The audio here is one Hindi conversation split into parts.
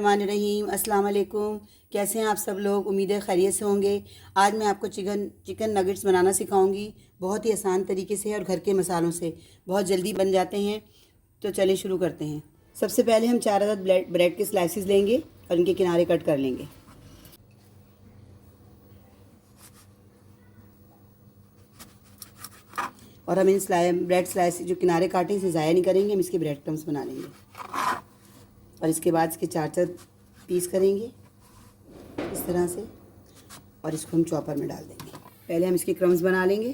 बिस्मिल्लाहिर्रहमानिर्रहीम। अस्सलाम वालेकुम। कैसे हैं आप सब लोग? उम्मीद है खैरियत से होंगे। आज मैं आपको चिकन नगेट्स बनाना सिखाऊंगी, बहुत ही आसान तरीके से और घर के मसालों से बहुत जल्दी बन जाते हैं। तो चलिए शुरू करते हैं। सबसे पहले हम 4 अदद ब्रेड के स्लाइसिस लेंगे और इनके किनारे कट कर लेंगे। और हम इन ब्रेड स्लाइस जो किनारे काटे इसे ज़ाया नहीं करेंगे, हम इसके ब्रेड क्रम्स बना लेंगे। और इसके बाद इसके 4 पीस करेंगे इस तरह से, और इसको हम चॉपर में डाल देंगे। पहले हम इसके क्रम्स बना लेंगे।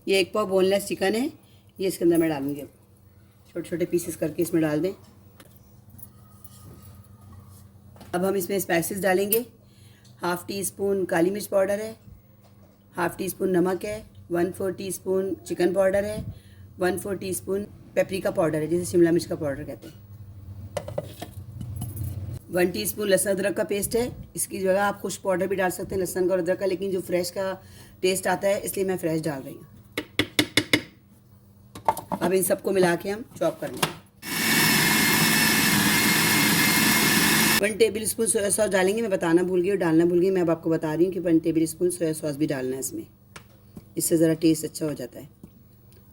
ये 1 पाव बोनलेस चिकन है, ये इसके अंदर मैं डालूंगी। अब छोटे छोटे पीसेस करके इसमें डाल दें। अब हम इसमें स्पाइसेस डालेंगे। 1/2 टीस्पून काली मिर्च पाउडर है, 1/2 टीस्पून नमक है, 1/4 टीस्पून चिकन पाउडर है, 1/4 टीस्पून पेपरिका पाउडर है, जिसे शिमला मिर्च का पाउडर कहते हैं। 1 टीस्पून लहसुन अदरक का पेस्ट है। इसकी जगह आप खुश्क पाउडर भी डाल सकते हैं लहसुन का और अदरक का, लेकिन जो फ्रेश का टेस्ट आता है इसलिए मैं फ्रेश डाल रही हूँ। अब इन सबको मिला के हम चॉप कर लेंगे। 1 टेबल स्पून सोया सॉस डालेंगे। मैं बताना भूल गई और डालना भूल गई। मैं अब आपको बता रही हूँ कि 1 टेबल स्पून सोया सॉस भी डालना है इसमें, इससे ज़रा टेस्ट अच्छा हो जाता है।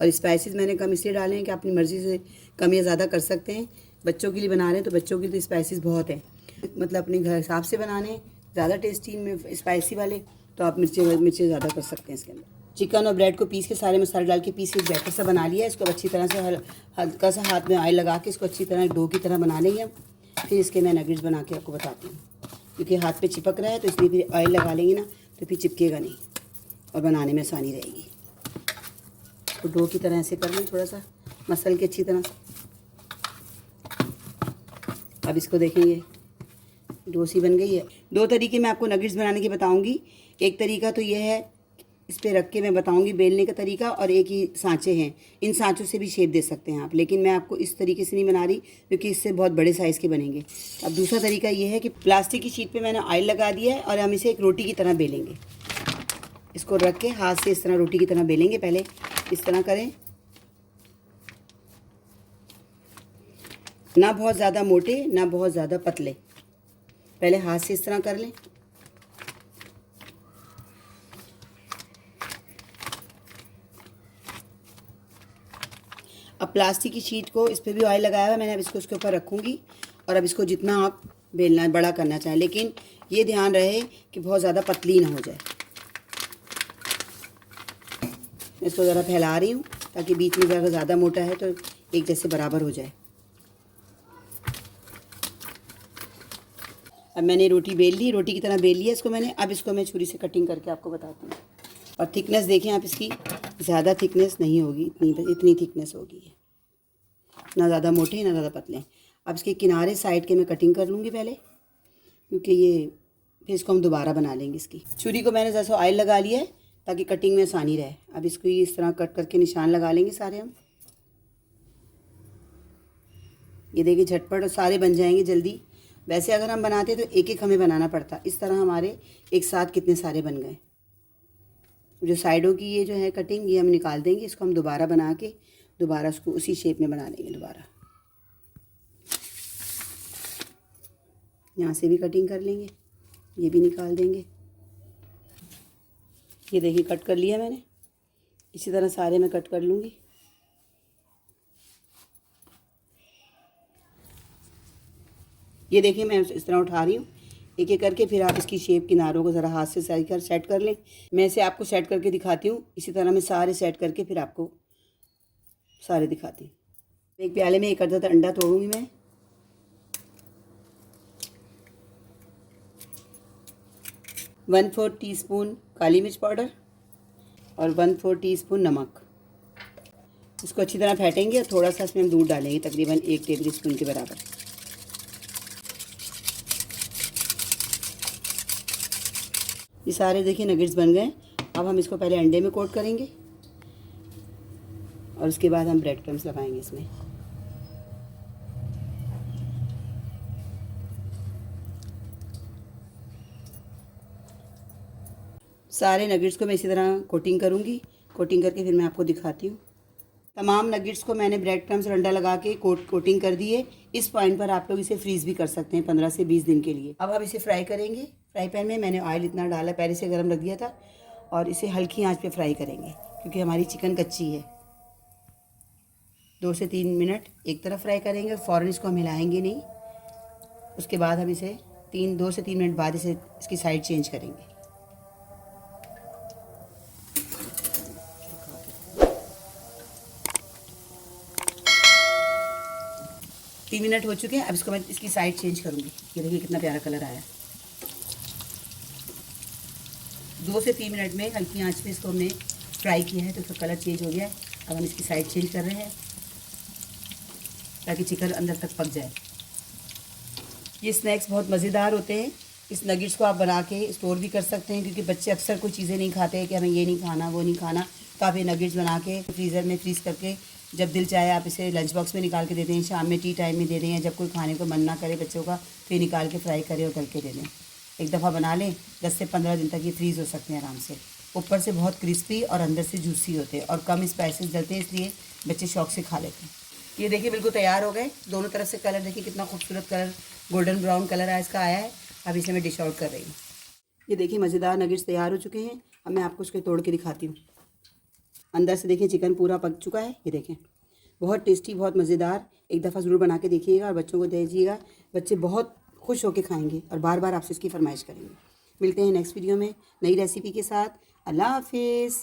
और स्पाइसेस मैंने कम इसलिए डाले हैं कि अपनी मर्ज़ी से कम या ज़्यादा कर सकते हैं। बच्चों के लिए बना रहे हैं तो बच्चों के लिए तो स्पाइसेस बहुत हैं, मतलब अपने घर हिसाब से बनाने ज़्यादा टेस्टी में स्पाइसी वाले, तो आप मिर्चें ज़्यादा कर सकते हैं इसके अंदर। चिकन और ब्रेड को पीस के सारे मसाले डाल के पीस के बैटर सा बना लिया। इसको अच्छी तरह से हल्का सा हाथ में ऑयल लगा के इसको अच्छी तरह डो की तरह बना लेंगे हम। फिर इसके मैं नगेट्स बना के आपको बताती हूँ, क्योंकि हाथ पे चिपक रहा है तो इसलिए फिर ऑयल लगा लेंगे ना तो फिर चिपकेगा नहीं और बनाने में आसानी रहेगी। तो डो की तरह ऐसे कर लें, थोड़ा सा मसल के अच्छी तरह से। अब इसको देखेंगे डो सी बन गई है। 2 तरीके मैं आपको नगेट्स बनाने के बताऊंगी। एक तरीका तो ये है, इस पे रख के मैं बताऊंगी बेलने का तरीका, और एक ही सांचे हैं, इन सांचों से भी शेप दे सकते हैं आप, लेकिन मैं आपको इस तरीके से नहीं बना रही क्योंकि इससे बहुत बड़े साइज़ के बनेंगे। अब दूसरा तरीका ये है कि प्लास्टिक की शीट पे मैंने ऑयल लगा दिया है और हम इसे एक रोटी की तरह बेलेंगे। इसको रख के हाथ से इस तरह रोटी की तरह बेलेंगे। पहले इस तरह करें, ना बहुत ज़्यादा मोटे ना बहुत ज़्यादा पतले। पहले हाथ से इस तरह कर लें। अब प्लास्टिक की शीट को, इस पर भी ऑयल लगाया हुआ है मैंने, अब इसको इसके ऊपर रखूँगी। और अब इसको जितना आप बेलना बड़ा करना चाहें, लेकिन ये ध्यान रहे कि बहुत ज़्यादा पतली ना हो जाए। इसको ज़रा फैला रही हूँ ताकि बीच में अगर ज़्यादा मोटा है तो एक जैसे बराबर हो जाए। अब मैंने रोटी बेल ली, रोटी की तरह बेल लिया इसको मैंने। अब इसको मैं छुरी से कटिंग करके आपको बताती हूँ। और थिकनेस देखें आप इसकी, ज़्यादा थिकनेस नहीं होगी, इतनी थिकनेस होगी, ना ज़्यादा मोटे ना ज़्यादा पतले। अब इसके किनारे साइड के मैं कटिंग कर लूँगी पहले, क्योंकि ये फिर इसको हम दोबारा बना लेंगे। इसकी छुरी को मैंने जैसा ऑयल लगा लिया है ताकि कटिंग में आसानी रहे। अब इसको ये इस तरह कट करके निशान लगा लेंगे सारे हम। ये देखिए झटपट और सारे बन जाएंगे जल्दी। वैसे अगर हम बनाते तो एक एक हमें बनाना पड़ता, इस तरह हमारे एक साथ कितने सारे बन गए। जो साइडों की ये जो है कटिंग, ये हम निकाल देंगे। इसको हम दोबारा बना के दोबारा उसको उसी शेप में बना लेंगे दोबारा। यहाँ से भी कटिंग कर लेंगे, ये भी निकाल देंगे। ये देखिए कट कर लिया मैंने, इसी तरह सारे मैं कट कर लूँगी। ये देखिए मैं इस तरह उठा रही हूँ एक एक करके। फिर आप इसकी शेप किनारों को ज़रा हाथ से सही कर सेट कर लें। मैं इसे आपको सेट करके दिखाती हूँ। इसी तरह मैं सारे सेट करके फिर आपको सारे दिखाती हूँ। एक प्याले में 1 अदद अंडा तोड़ूँगी मैं। वन 1/4 टीस्पून काली मिर्च पाउडर और 1/4 टीस्पून नमक। इसको अच्छी तरह फेंटेंगे और थोड़ा सा इसमें हम दूध डालेंगे, तकरीबन 1 टेबल स्पून के बराबर। ये सारे देखिए नगेट्स बन गए। अब हम इसको पहले अंडे में कोट करेंगे और उसके बाद हम ब्रेड क्रम्स लगाएंगे इसमें। सारे नगेट्स को मैं इसी तरह कोटिंग करूँगी। कोटिंग करके फिर मैं आपको दिखाती हूँ। तमाम नगेट्स को मैंने ब्रेड क्रम्स और अंडा लगा के कोटिंग कर दी है। इस पॉइंट पर आप लोग इसे फ्रीज़ भी कर सकते हैं 15 से 20 दिन के लिए। अब हम इसे फ्राई करेंगे। फ्राई पैन में मैंने ऑयल इतना डाला, पहले से गर्म रख दिया था, और इसे हल्की आंच पे फ्राई करेंगे क्योंकि हमारी चिकन कच्ची है। 2 से 3 मिनट एक तरफ फ्राई करेंगे, फ़ौरन इसको हम हिलाएंगे नहीं। उसके बाद हम इसे 2 से 3 मिनट बाद इसकी साइड चेंज करेंगे। 3 मिनट हो चुके हैं। अब इसको मैं इसकी साइड चेंज करूँगी। ये देखिए कितना प्यारा कलर आया। 2 से 3 मिनट में हल्की आंच पे इसको हमने फ्राई किया है तो इसका कलर चेंज हो गया है। अब हम इसकी साइड चेंज कर रहे हैं ताकि चिकन अंदर तक पक जाए। ये स्नैक्स बहुत मज़ेदार होते हैं। इस नगेट्स को आप बना के स्टोर भी कर सकते हैं क्योंकि बच्चे अक्सर कोई चीज़ें नहीं खाते हैं कि हमें ये नहीं खाना वो नहीं खाना। तो आप ये नगेट्स बना के फ्रीज़र में फ्रीज़ करके जब दिल चाहे आप इसे लंच बॉक्स में निकाल के दे दें, शाम में टी टाइम में दे दें, या जब कोई खाने को मन ना करे बच्चों का तो ये निकाल के फ्राई करें और तल के दे दें। एक दफ़ा बना लें, 10 से 15 दिन तक ये फ्रीज़ हो सकते हैं आराम से। ऊपर से बहुत क्रिस्पी और अंदर से जूसी होते हैं और कम स्पाइसेस डलते हैं, इसलिए बच्चे शौक से खा लेते हैं। ये देखिए बिल्कुल तैयार हो गए। दोनों तरफ से कलर देखिए कितना खूबसूरत कलर, गोल्डन ब्राउन कलर है इसका आया है। अब इसे मैं डिश आउट कर रही हूँ। ये देखिए मज़ेदार नगेट्स तैयार हो चुके हैं। अब मैं आपको इसको तोड़ के दिखाती हूँ। अंदर से देखिए चिकन पूरा पक चुका है। ये देखें बहुत टेस्टी, बहुत मज़ेदार। एक दफ़ा ज़रूर बना के देखिएगा और बच्चों को दीजिएगा। बच्चे बहुत खुश होकर खाएंगे और बार बार आपसे इसकी फरमाइश करेंगे। मिलते हैं नेक्स्ट वीडियो में नई रेसिपी के साथ। अल्लाह हाफिज़।